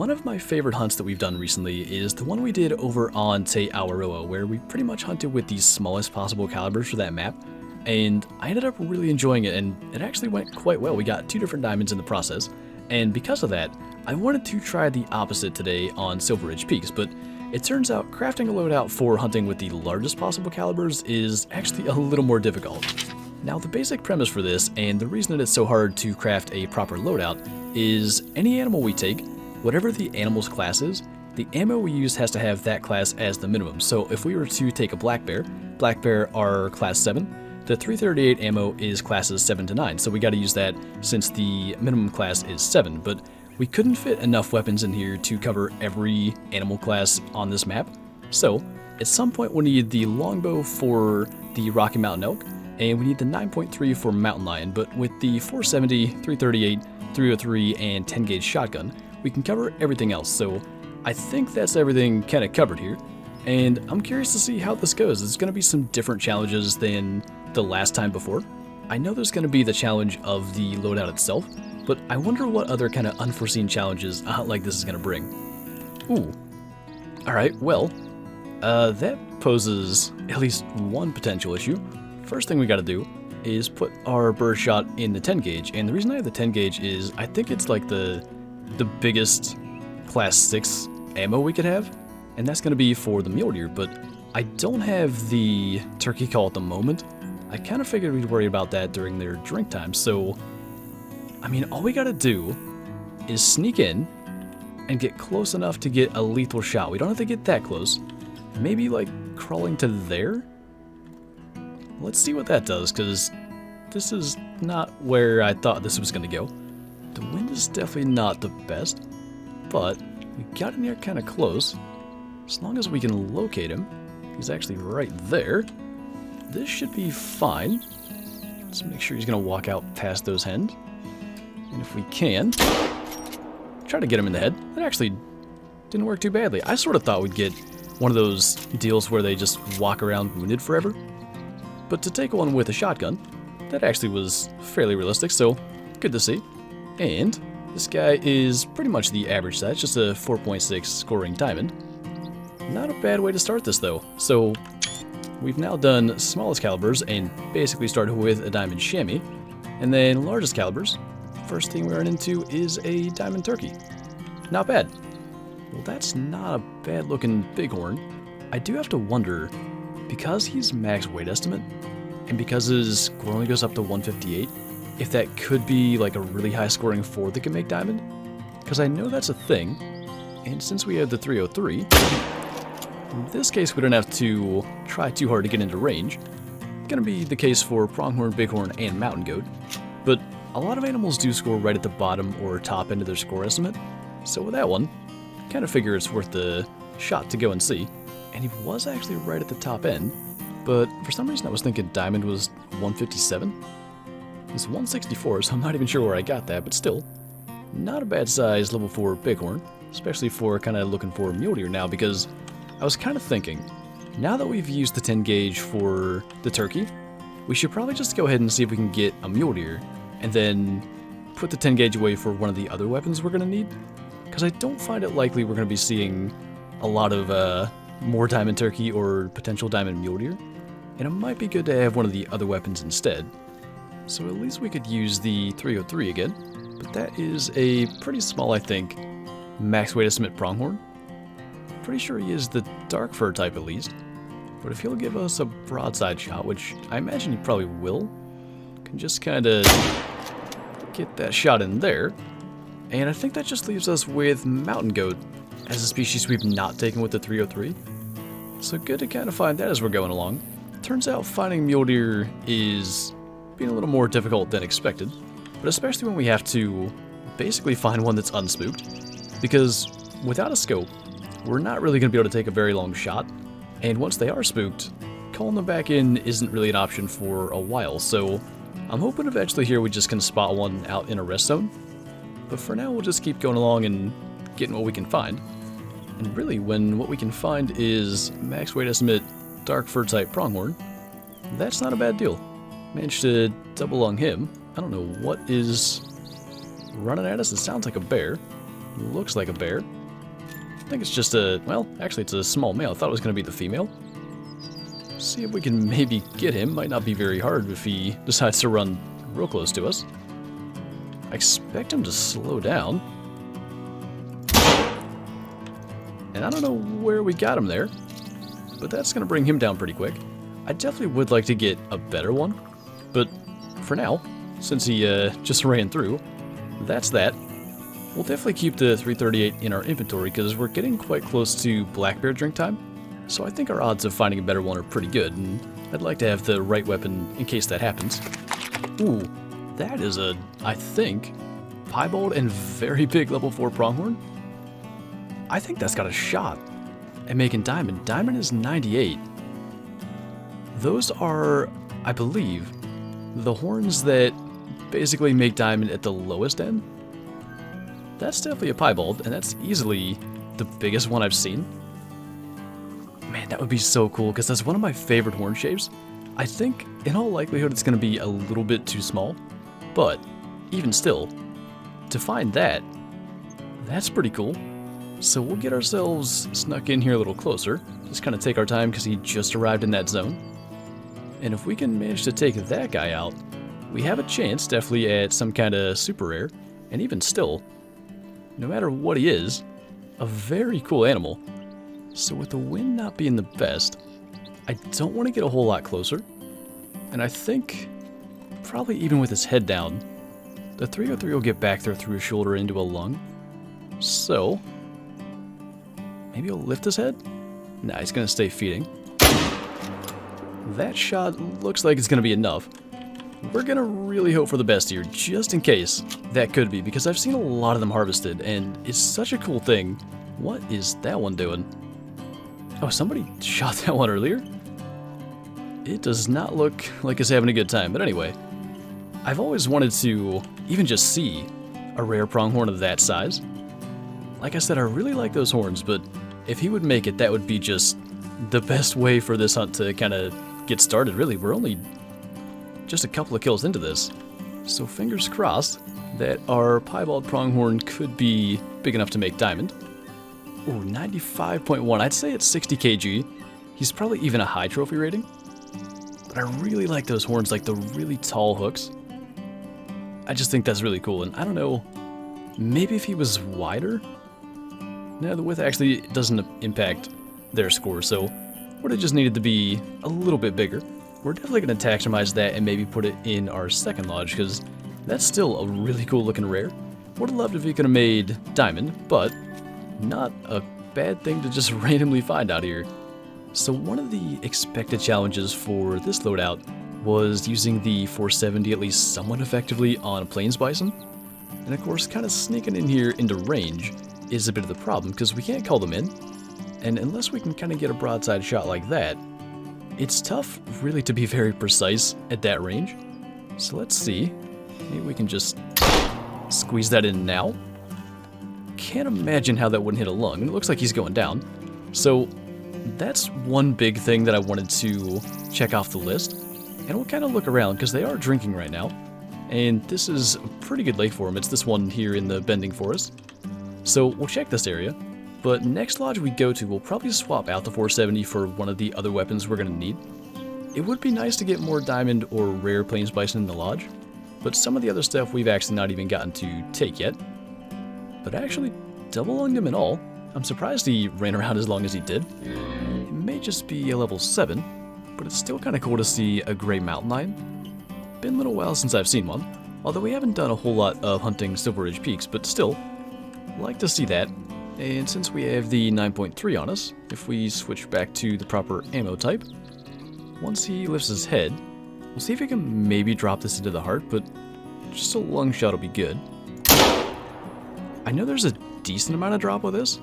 one of my favorite hunts that we've done recently is the one we did over on, say, Aurora, where we pretty much hunted with the smallest possible calibers for that map, and I ended up really enjoying it, and it actually went quite well. We got 2 different diamonds in the process, and because of that, I wanted to try the opposite today on Silver Ridge Peaks, but it turns out crafting a loadout for hunting with the largest possible calibers is actually a little more difficult. Now, the basic premise for this, and the reason that it's so hard to craft a proper loadout, is any animal we take, whatever the animal's class is, the ammo we use has to have that class as the minimum. So if we were to take a black bear are class 7, the 338 ammo is classes 7 to 9, so we gotta use that since the minimum class is 7, but we couldn't fit enough weapons in here to cover every animal class on this map. So at some point we'll need the longbow for the Rocky Mountain elk, and we need the 9.3 for mountain lion, but with the 470, 338, 303, and 10 gauge shotgun, we can cover everything else. So I think that's everything kind of covered here, and I'm curious to see how this goes. There's going to be some different challenges than the last time before. I know there's going to be the challenge of the loadout itself, but I wonder what other kind of unforeseen challenges a hunt like this is going to bring. Ooh. Alright, well, that poses at least one potential issue. First thing we got to do is put our bird shot in the 10 gauge, and the reason I have the 10 gauge is I think it's like the biggest class 6 ammo we could have, and that's going to be for the mule deer, but I don't have the turkey call at the moment. I kind of figured we'd worry about that during their drink time, so I mean, all we got to do is sneak in and get close enough to get a lethal shot. We don't have to get that close. Maybe like crawling to there? Let's see what that does, because this is not where I thought this was going to go. The wind is definitely not the best, but we got in there kind of close. As long as we can locate him, he's actually right there. This should be fine. Let's make sure he's going to walk out past those hens. And if we can, try to get him in the head. That actually didn't work too badly. I sort of thought we'd get one of those deals where they just walk around wounded forever. But to take one with a shotgun, that actually was fairly realistic, so good to see. And this guy is pretty much the average size, just a 4.6 scoring diamond. Not a bad way to start this though. So we've now done smallest calibers and basically started with a diamond chamois, and then largest calibers. First thing we run into is a diamond turkey. Not bad. Well, that's not a bad looking bighorn. I do have to wonder, because he's max weight estimate, and because his score only goes up to 158, if that could be like a really high scoring 4 that can make diamond. Because I know that's a thing, and since we have the 303, in this case we don't have to try too hard to get into range. It's gonna be the case for pronghorn, bighorn, and mountain goat, but a lot of animals do score right at the bottom or top end of their score estimate, so with that one, kind of figure it's worth the shot to go and see. And he was actually right at the top end, but for some reason I was thinking diamond was 157. It's 164, so I'm not even sure where I got that, but still, not a bad size level 4 bighorn, especially for kind of looking for mule deer now, because I was kind of thinking, now that we've used the 10 gauge for the turkey, we should probably just go ahead and see if we can get a mule deer, and then put the 10 gauge away for one of the other weapons we're going to need, because I don't find it likely we're going to be seeing a lot of more diamond turkey or potential diamond mule deer, and it might be good to have one of the other weapons instead. So at least we could use the 303 again, but that is a pretty small, I think, max weight estimate pronghorn. Pretty sure he is the dark fur type at least, but if he'll give us a broadside shot, which I imagine he probably will, can just kind of get that shot in there. And I think that just leaves us with mountain goat as a species we've not taken with the 303. So good to kind of find that as we're going along. Turns out finding mule deer is being a little more difficult than expected, but especially when we have to basically find one that's unspooked, because without a scope, we're not really going to be able to take a very long shot, and once they are spooked, calling them back in isn't really an option for a while, so I'm hoping eventually here we just can spot one out in a rest zone, but for now we'll just keep going along and getting what we can find. And really, when what we can find is max weight estimate dark fur type pronghorn, that's not a bad deal. Managed to double lung him. I don't know what is running at us. It sounds like a bear. Looks like a bear. I think it's just a, well, actually it's a small male. I thought it was going to be the female. See if we can maybe get him. Might not be very hard if he decides to run real close to us. I expect him to slow down. And I don't know where we got him there, but that's going to bring him down pretty quick. I definitely would like to get a better one, but for now, since he just ran through, that's that. We'll definitely keep the 338 in our inventory because we're getting quite close to black bear drink time. So I think our odds of finding a better one are pretty good, and I'd like to have the right weapon in case that happens. Ooh, that is a, I think, piebald and very big level 4 pronghorn. I think that's got a shot at making diamond. Diamond is 98. Those are, I believe, the horns that basically make diamond at the lowest end. That's definitely a piebald, and that's easily the biggest one I've seen. Man, that would be so cool, because that's one of my favorite horn shapes. I think, in all likelihood, it's going to be a little bit too small, but even still, to find that, that's pretty cool. So we'll get ourselves snuck in here a little closer, just kind of take our time because he just arrived in that zone. And if we can manage to take that guy out, we have a chance definitely at some kind of super rare, and even still, no matter what he is, a very cool animal. So with the wind not being the best, I don't want to get a whole lot closer. And I think, probably even with his head down, the 303 will get back there through his shoulder into a lung. So, maybe he'll lift his head? Nah, he's going to stay feeding. That shot looks like it's going to be enough. We're going to really hope for the best here, just in case that could be, because I've seen a lot of them harvested, and it's such a cool thing. What is that one doing? Oh, somebody shot that one earlier? It does not look like it's having a good time, but anyway. I've always wanted to even just see a rare pronghorn of that size. Like I said, I really like those horns, but if he would make it, that would be just the best way for this hunt to kind of get started, really. We're only just a couple of kills into this, so fingers crossed that our piebald pronghorn could be big enough to make diamond. Ooh, 95.1. I'd say it's 60 kg. He's probably even a high trophy rating. But I really like those horns, like the really tall hooks. I just think that's really cool, and I don't know, maybe if he was wider? No, the width actually doesn't impact their score, so would have just needed to be a little bit bigger. We're definitely going to taxonomize that and maybe put it in our second lodge, because that's still a really cool looking rare. Would have loved if he could have made diamond, but not a bad thing to just randomly find out here. So one of the expected challenges for this loadout was using the 470 at least somewhat effectively on a plains bison. And of course, kind of sneaking in here into range is a bit of the problem, because we can't call them in. And unless we can kind of get a broadside shot like that, it's tough really to be very precise at that range. So let's see. Maybe we can just squeeze that in now. Can't imagine how that wouldn't hit a lung, and it looks like he's going down. So that's one big thing that I wanted to check off the list. And we'll kind of look around, because they are drinking right now. And this is a pretty good lake for them. It's this one here in the bending forest. So we'll check this area. But next lodge we go to, we'll probably swap out the 470 for one of the other weapons we're going to need. It would be nice to get more diamond or rare plains bison in the lodge, but some of the other stuff we've actually not even gotten to take yet. But actually, double lunged him and all. I'm surprised he ran around as long as he did. It may just be a level 7, but it's still kind of cool to see a gray mountain lion. Been a little while since I've seen one, although we haven't done a whole lot of hunting Silver Ridge Peaks, but still, like to see that. And since we have the 9.3 on us, if we switch back to the proper ammo type, once he lifts his head, we'll see if we can maybe drop this into the heart, but just a lung shot will be good. I know there's a decent amount of drop with this.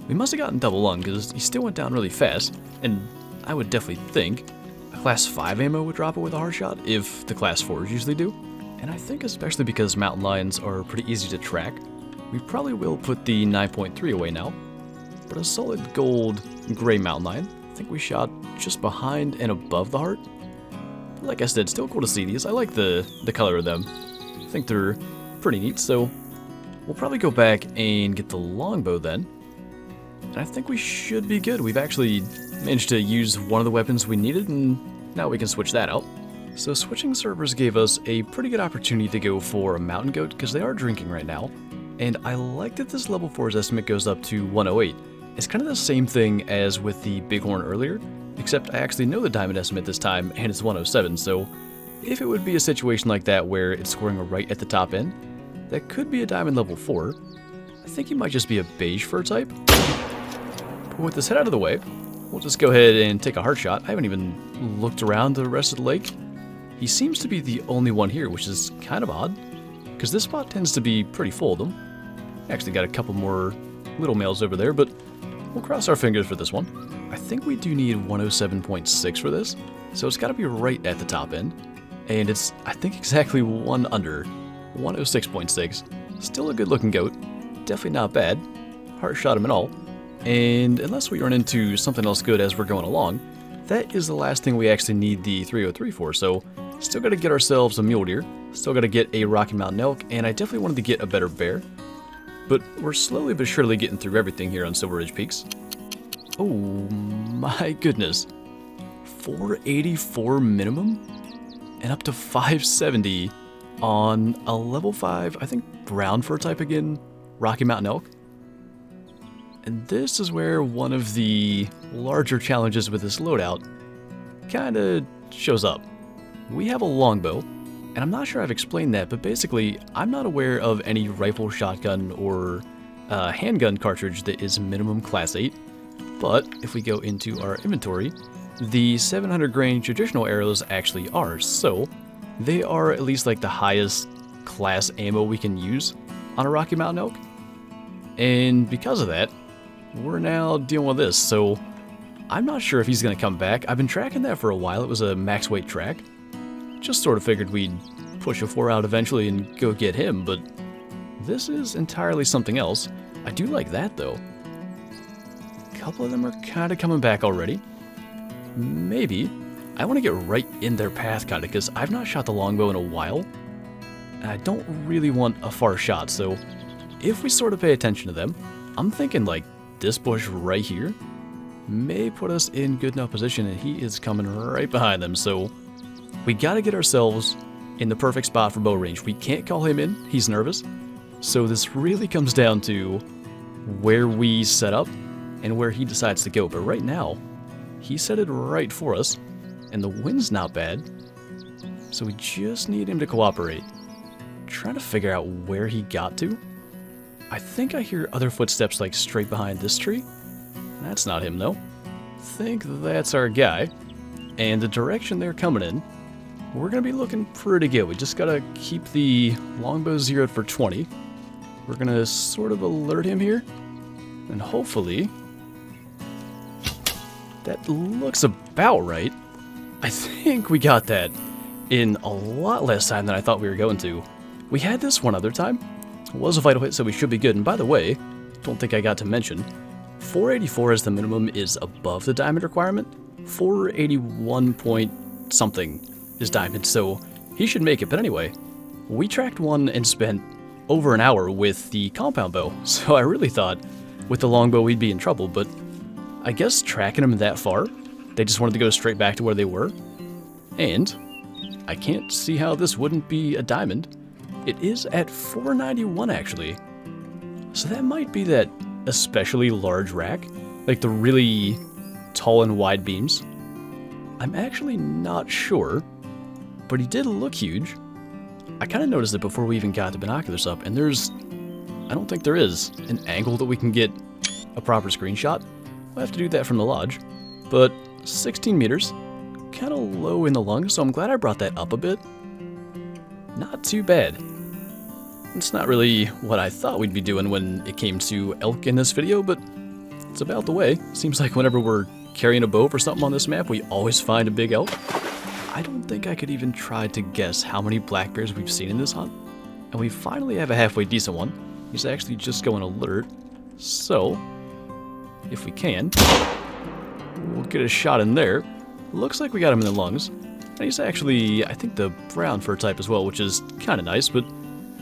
We must have gotten double lung, because he still went down really fast, and I would definitely think a class 5 ammo would drop it with a heart shot, if the class 4s usually do. And I think especially because mountain lions are pretty easy to track, we probably will put the 9.3 away now, but a solid gold gray mountain lion. I think we shot just behind and above the heart. But like I said, still cool to see these. I like the color of them. I think they're pretty neat, so we'll probably go back and get the longbow then. And I think we should be good. We've actually managed to use one of the weapons we needed, and now we can switch that out. So switching servers gave us a pretty good opportunity to go for a mountain goat, because they are drinking right now. And I like that this level 4's estimate goes up to 108. It's kind of the same thing as with the bighorn earlier, except I actually know the diamond estimate this time, and it's 107, so if it would be a situation like that where it's scoring right at the top end, that could be a diamond level 4. I think he might just be a beige fur type. But with this head out of the way, we'll just go ahead and take a heart shot. I haven't even looked around the rest of the lake. He seems to be the only one here, which is kind of odd, because this spot tends to be pretty full of them. Actually got a couple more little males over there, but we'll cross our fingers for this one. I think we do need 107.6 for this, so it's got to be right at the top end. And it's, I think, exactly one under, 106.6. Still a good looking goat, definitely not bad. Heart shot him and all. And unless we run into something else good as we're going along, that is the last thing we actually need the 303 for, so still got to get ourselves a mule deer, still got to get a Rocky Mountain elk, and I definitely wanted to get a better bear. But we're slowly but surely getting through everything here on Silver Ridge Peaks. Oh my goodness. 484 minimum? And up to 570 on a level 5, I think brown fur type again, Rocky Mountain elk. And this is where one of the larger challenges with this loadout kind of shows up. We have a longbow, and I'm not sure I've explained that, but basically I'm not aware of any rifle, shotgun, or handgun cartridge that is minimum class 8. But if we go into our inventory, the 700 grain traditional arrows actually are, so they are at least like the highest class ammo we can use on a Rocky Mountain elk. And because of that, we're now dealing with this, so I'm not sure if he's going to come back. I've been tracking that for a while. It was a max weight track. Just sort of figured we'd push a 4 out eventually and go get him, but this is entirely something else. I do like that, though. A couple of them are kind of coming back already. Maybe. I want to get right in their path, kind of, because I've not shot the longbow in a while, and I don't really want a far shot, so if we sort of pay attention to them, I'm thinking, like, this bush right here may put us in good enough position, and he is coming right behind them, so we got to get ourselves in the perfect spot for bow range. We can't call him in, he's nervous, so this really comes down to where we set up and where he decides to go, but right now, he set it right for us, and the wind's not bad, so we just need him to cooperate. Trying to figure out where he got to. I think I hear other footsteps like straight behind this tree. That's not him though. Think that's our guy. And the direction they're coming in, we're gonna be looking pretty good. We just gotta keep the longbow zeroed for 20. We're gonna sort of alert him here, and hopefully that looks about right. I think we got that in a lot less time than I thought we were going to. We had this one other time. It was a vital hit, so we should be good. And by the way, don't think I got to mention, 484 as the minimum is above the diamond requirement. 481 point something is diamond, so he should make it. But anyway, we tracked one and spent over an hour with the compound bow, so I really thought with the longbow we'd be in trouble, but I guess tracking them that far, they just wanted to go straight back to where they were. And I can't see how this wouldn't be a diamond. It is at 491 actually. So that might be that especially large rack, like the really tall and wide beams. I'm actually not sure, but he did look huge. I kind of noticed it before we even got the binoculars up, and I don't think there is an angle that we can get a proper screenshot. We'll have to do that from the lodge, but 16 meters, kind of low in the lungs, so I'm glad I brought that up a bit. Not too bad. It's not really what I thought we'd be doing when it came to elk in this video, but it's about the way. Seems like whenever we're carrying a bow for something on this map, we always find a big elk. I don't think I could even try to guess how many black bears we've seen in this hunt, and we finally have a halfway decent one. He's actually just going alert, so if we can, we'll get a shot in there. Looks like we got him in the lungs. And he's actually, I think, the brown fur type as well, which is kind of nice, but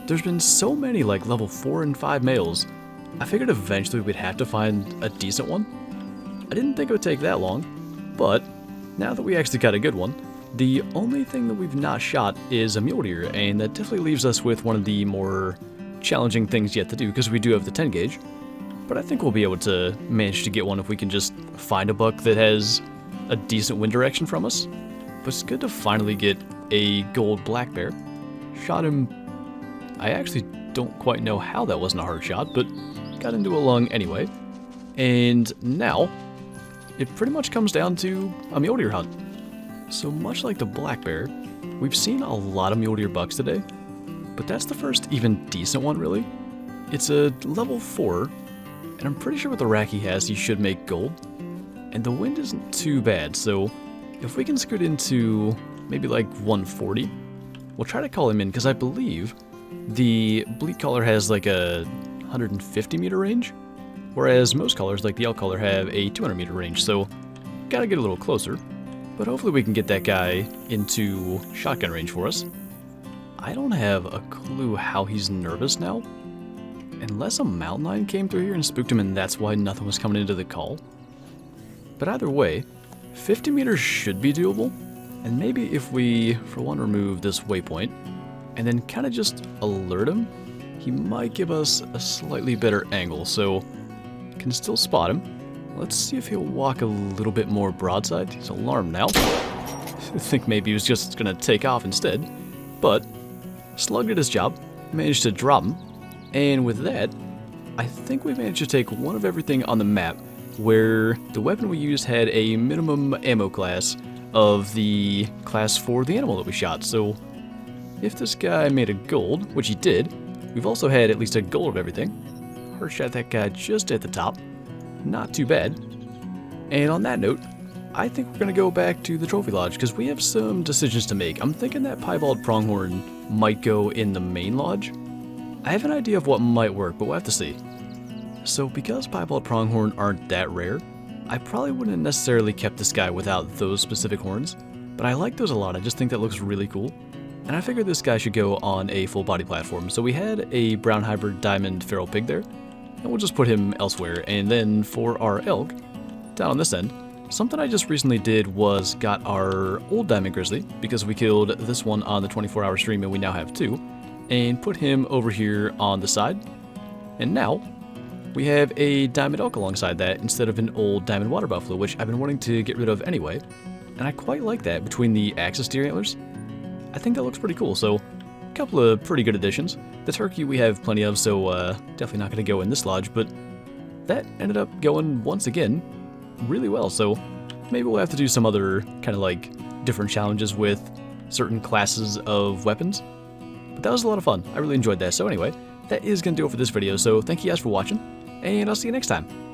there's been so many like level 4 and 5 males, I figured eventually we'd have to find a decent one. I didn't think it would take that long, but now that we actually got a good one, the only thing that we've not shot is a mule deer, and that definitely leaves us with one of the more challenging things yet to do, because we do have the 10 gauge. But I think we'll be able to manage to get one if we can just find a buck that has a decent wind direction from us. But it's good to finally get a gold black bear. Shot him. I actually don't quite know how that wasn't a hard shot, but got into a lung anyway. And now, it pretty much comes down to a mule deer hunt. So much like the black bear, we've seen a lot of mule deer bucks today, but that's the first even decent one really. It's a level 4, and I'm pretty sure with the rack he has, he should make gold. And the wind isn't too bad, so if we can scoot into maybe like 140, we'll try to call him in, because I believe the bleak color has like a 150 meter range, whereas most colors like the elk color have a 200 meter range, so gotta get a little closer. But hopefully we can get that guy into shotgun range for us. I don't have a clue how he's nervous now. Unless a mountain lion came through here and spooked him and that's why nothing was coming into the call. But either way, 50 meters should be doable. And maybe if we, for one, remove this waypoint, and then kind of just alert him, he might give us a slightly better angle, so can still spot him. Let's see if he'll walk a little bit more broadside. He's alarmed now. I think maybe he was just gonna take off instead, but Slug did his job, managed to drop him, and with that, I think we managed to take one of everything on the map where the weapon we used had a minimum ammo class of the class for the animal that we shot. So if this guy made a gold, which he did, we've also had at least a gold of everything. Hard shot that guy just at the top. Not too bad. And on that note, I think we're going to go back to the trophy lodge because we have some decisions to make. I'm thinking that piebald pronghorn might go in the main lodge. I have an idea of what might work, but we'll have to see. So because piebald pronghorn aren't that rare, I probably wouldn't have necessarily kept this guy without those specific horns, but I like those a lot. I just think that looks really cool. And I figured this guy should go on a full body platform. So we had a brown hybrid diamond feral pig there, and we'll just put him elsewhere. And then for our elk, down on this end, something I just recently did was got our old diamond grizzly, because we killed this one on the 24-hour stream and we now have 2, and put him over here on the side. And now we have a diamond elk alongside that instead of an old diamond water buffalo, which I've been wanting to get rid of anyway. And I quite like that between the axis deer antlers. I think that looks pretty cool, so a couple of pretty good additions. The turkey we have plenty of, so definitely not going to go in this lodge, but that ended up going once again really well, so maybe we'll have to do some other kind of like different challenges with certain classes of weapons. But that was a lot of fun. I really enjoyed that. So anyway, that is going to do it for this video, so thank you guys for watching, and I'll see you next time.